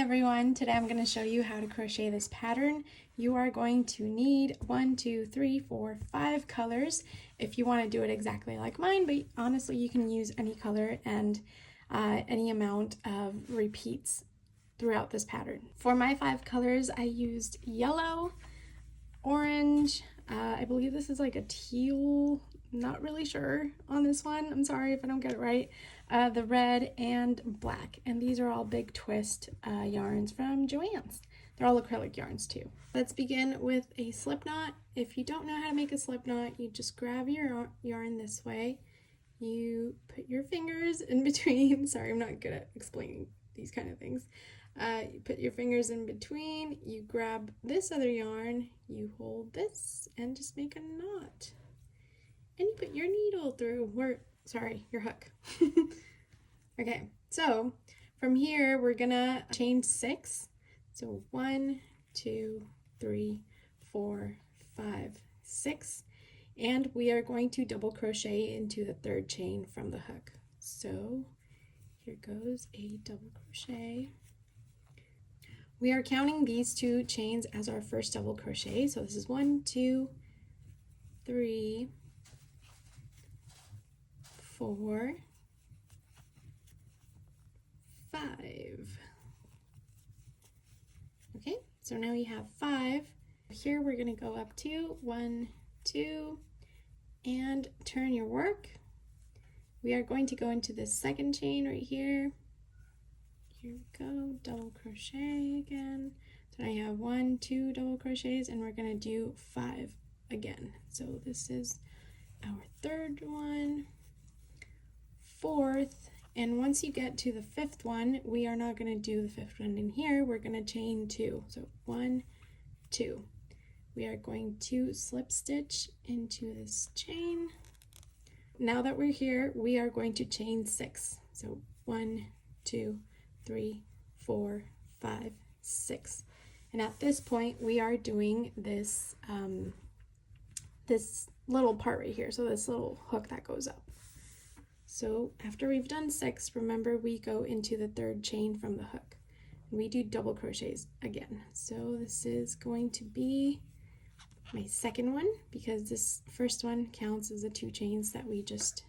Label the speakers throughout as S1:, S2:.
S1: everyone, today I'm going to show you how to crochet this pattern. You are going to need 1, 2, 3, 4, 5 colors if you want to do it exactly like mine, but honestly you can use any color and any amount of repeats throughout this pattern. For my 5 colors I used yellow, orange, I believe this is like a teal, not really sure on this one, I'm sorry if I don't get it right, the red and black, and these are all Big Twist yarns from Joann's. They're all acrylic yarns too. Let's begin with a slip knot. If you don't know how to make a slip knot, you just grab your yarn this way, you put your fingers in between, sorry I'm not good at explaining these kind of things. You put your fingers in between, you grab this other yarn, you hold this and just make a knot. And you put your needle through, your hook. Okay, so from here we're gonna chain 6. So 1, 2, 3, 4, 5, 6. And we are going to double crochet into the 3rd chain from the hook. So here goes a double crochet. We are counting these 2 chains as our first double crochet. So this is 1, 2, 3, 4, 5. Okay, so now we have 5. Here we're going to go up to 1, 2, and turn your work. We are going to go into the 2nd chain right here. Here we go, double crochet again. So now you have 1, 2 double crochets, and we're going to do 5 again. So this is our 3rd one, 4th, and once you get to the 5th one, we are not going to do the 5th one in here. We're going to chain 2. So 1, 2. We are going to slip stitch into this chain. Now that we're here, we are going to chain 6. So 1, 2, 3, 4, 5, 6. And at this point, we are doing this this little part right here. So this little hook that goes up. So after we've done 6, remember we go into the 3rd chain from the hook. And we do double crochets again. So this is going to be my 2nd one, because this first one counts as the 2 chains that we just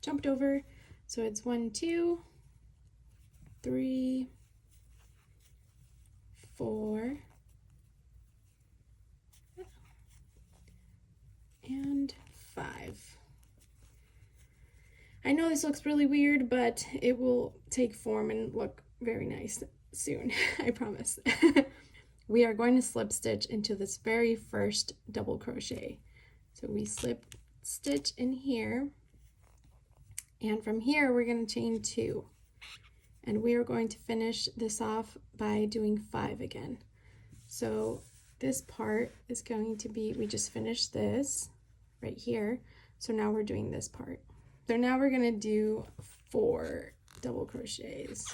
S1: jumped over. So it's 1, 2, 3, 4, and 5. I know this looks really weird, but it will take form and look very nice soon, I promise. We are going to slip stitch into this very first double crochet. So we slip stitch in here, and from here we're going to chain 2. And we are going to finish this off by doing 5 again. So this part is going to be, we just finished this right here. So now we're doing this part. So now we're going to do 4 double crochets.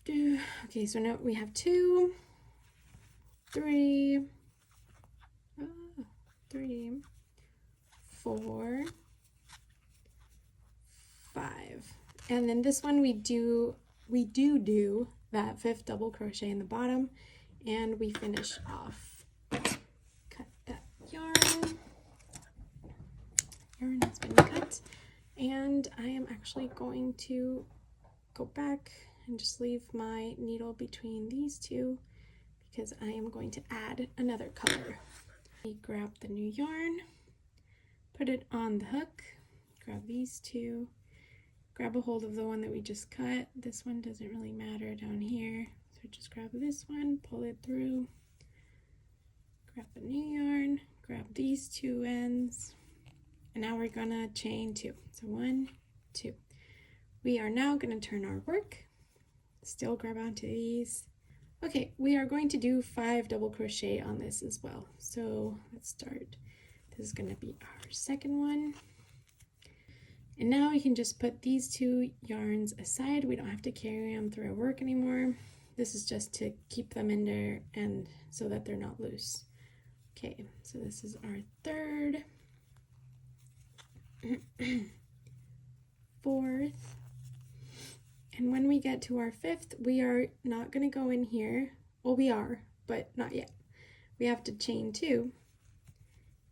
S1: Okay, so now we have 2, 3, 4, 5. And then this one we do that 5th double crochet in the bottom, and we finish off. Cut that yarn has been cut, and I am actually going to go back and just leave my needle between these 2 because I am going to add another color. Grab the new yarn, put it on the hook, grab these 2, grab a hold of the one that we just cut. This one doesn't really matter down here, so just grab this one, pull it through, grab the new yarn, grab these 2 ends, and now we're gonna chain 2. So 1, 2. We are now gonna turn our work, still grab onto these. Okay, we are going to do 5 double crochet on this as well. So let's start. This is gonna be our 2nd one. And now we can just put these 2 yarns aside. We don't have to carry them through our work anymore. This is just to keep them in there and so that they're not loose. Okay, so this is our 3rd, 4th, And when we get to our 5th, we are not going to go in here. Well, we are, but not yet. We have to chain 2,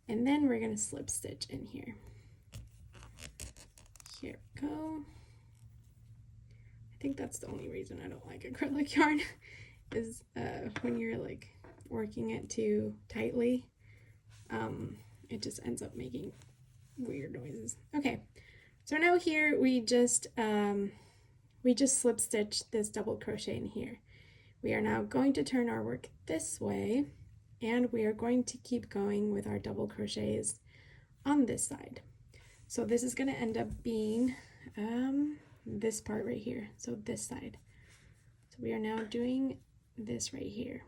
S1: and then we're going to slip stitch in here. Here we go. I think that's the only reason I don't like acrylic yarn is when you're like working it too tightly, it just ends up making weird noises. Okay, so now here we just slip stitch this double crochet in here. We are now going to turn our work this way, and we are going to keep going with our double crochets on this side. So this is going to end up being this part right here, so this side. So we are now doing this right here.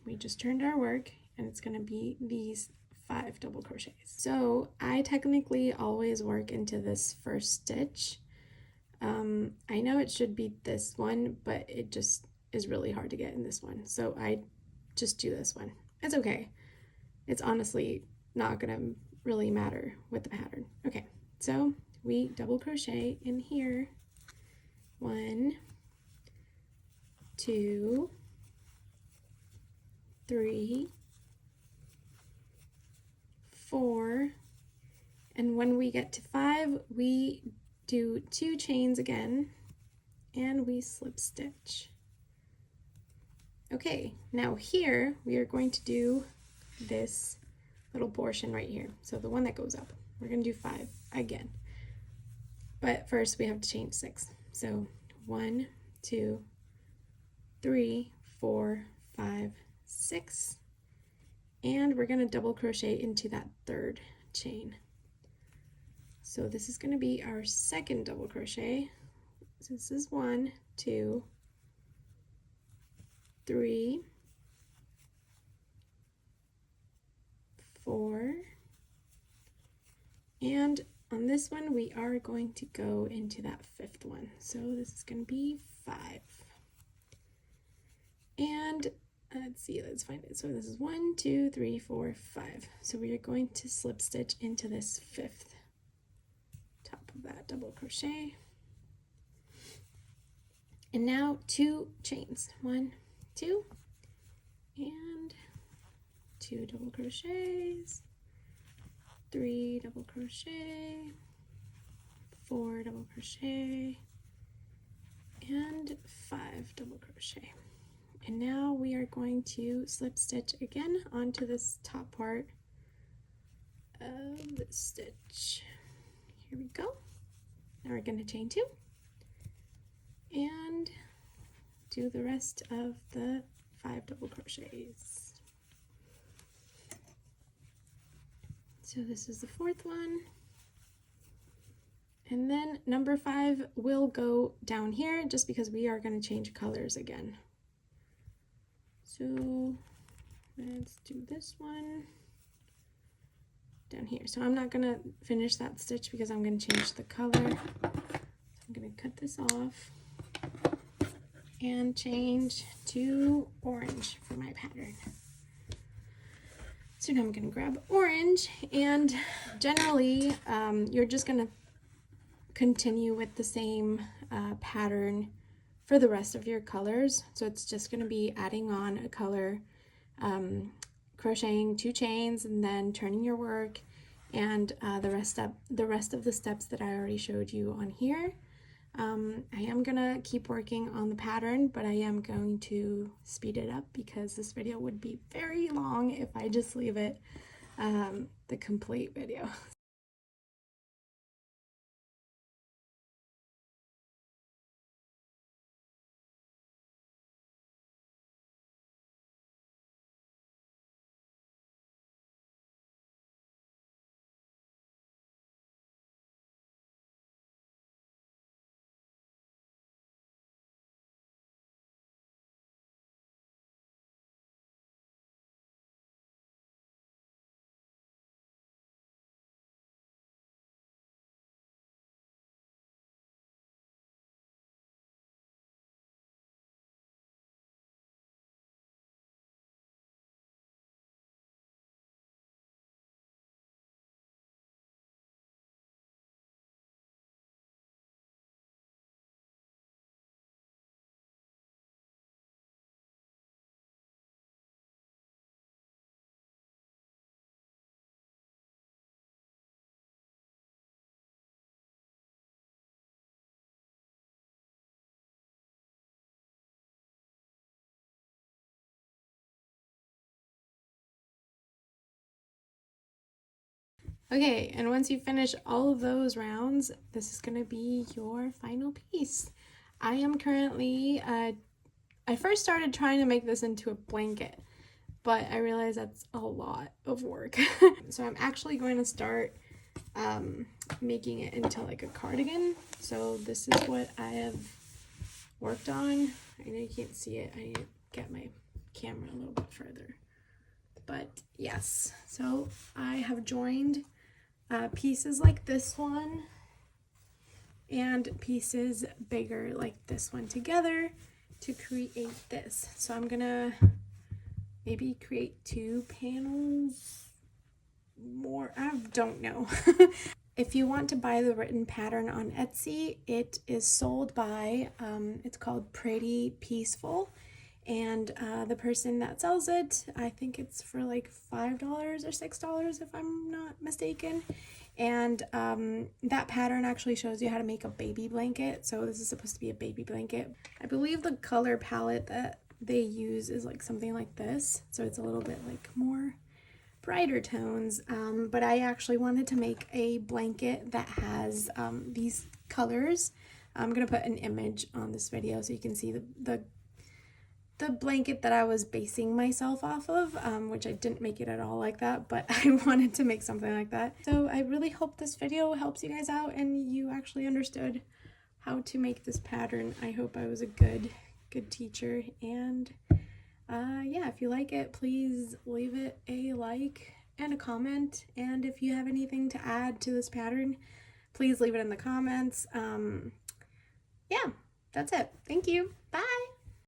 S1: We just turned our work, and it's going to be these 5 double crochets. So I technically always work into this first stitch. I know it should be this one, but it just is really hard to get in this one, so I just do this one. It's okay. It's honestly not gonna really matter with the pattern. Okay, so we double crochet in here. 1, 2, 3, 4, and when we get to 5, we do 2 chains again, and we slip stitch. Okay, now here we are going to do this little portion right here. So the one that goes up. We're going to do 5 again. But first we have to chain 6. So 1, 2, 3, 4, 5, 6. And we're going to double crochet into that 3rd chain. So this is going to be our 2nd double crochet. So this is 1, 2, 3, 4, and on this one we are going to go into that 5th one. So this is going to be 5. And let's see, let's find it. So this is 1, 2, 3, 4, 5. So we are going to slip stitch into this 5th top of that double crochet. And now 2 chains. 1, 2, and 2 double crochets, 3 double crochet, 4 double crochet, and 5 double crochet. And now we are going to slip stitch again onto this top part of the stitch. Here we go. Now we're going to chain 2 and do the rest of the 5 double crochets. So this is the 4th one. And then number 5 will go down here just because we are going to change colors again. So let's do this one down here. So I'm not going to finish that stitch because I'm going to change the color. So I'm going to cut this off and change to orange for my pattern. So now I'm going to grab orange, and generally you're just going to continue with the same pattern for the rest of your colors. So it's just going to be adding on a color, crocheting 2 chains, and then turning your work, and the rest of the steps that I already showed you on here. I am gonna keep working on the pattern, but I am going to speed it up because this video would be very long if I just leave it the complete video. Okay, and once you finish all of those rounds, this is gonna be your final piece. I am currently, I first started trying to make this into a blanket, but I realized that's a lot of work. So I'm actually going to start making it into like a cardigan. So this is what I have worked on. I know you can't see it. I need to get my camera a little bit further. But yes, so I have joined pieces like this one and pieces bigger like this one together to create this. So I'm gonna maybe create 2 panels more. I don't know. If you want to buy the written pattern on Etsy, it is sold by, it's called Prettypeaceful. And the person that sells it, I think it's for like $5 or $6 if I'm not mistaken. And that pattern actually shows you how to make a baby blanket. So this is supposed to be a baby blanket. I believe the color palette that they use is like something like this. So it's a little bit like more brighter tones, but I actually wanted to make a blanket that has these colors. I'm gonna put an image on this video so you can see the blanket that I was basing myself off of, which I didn't make it at all like that, but I wanted to make something like that. So I really hope this video helps you guys out and you actually understood how to make this pattern. I hope I was a good teacher, and yeah, if you like it, please leave it a like and a comment, and if you have anything to add to this pattern, please leave it in the comments. Yeah, that's it. Thank you. Bye.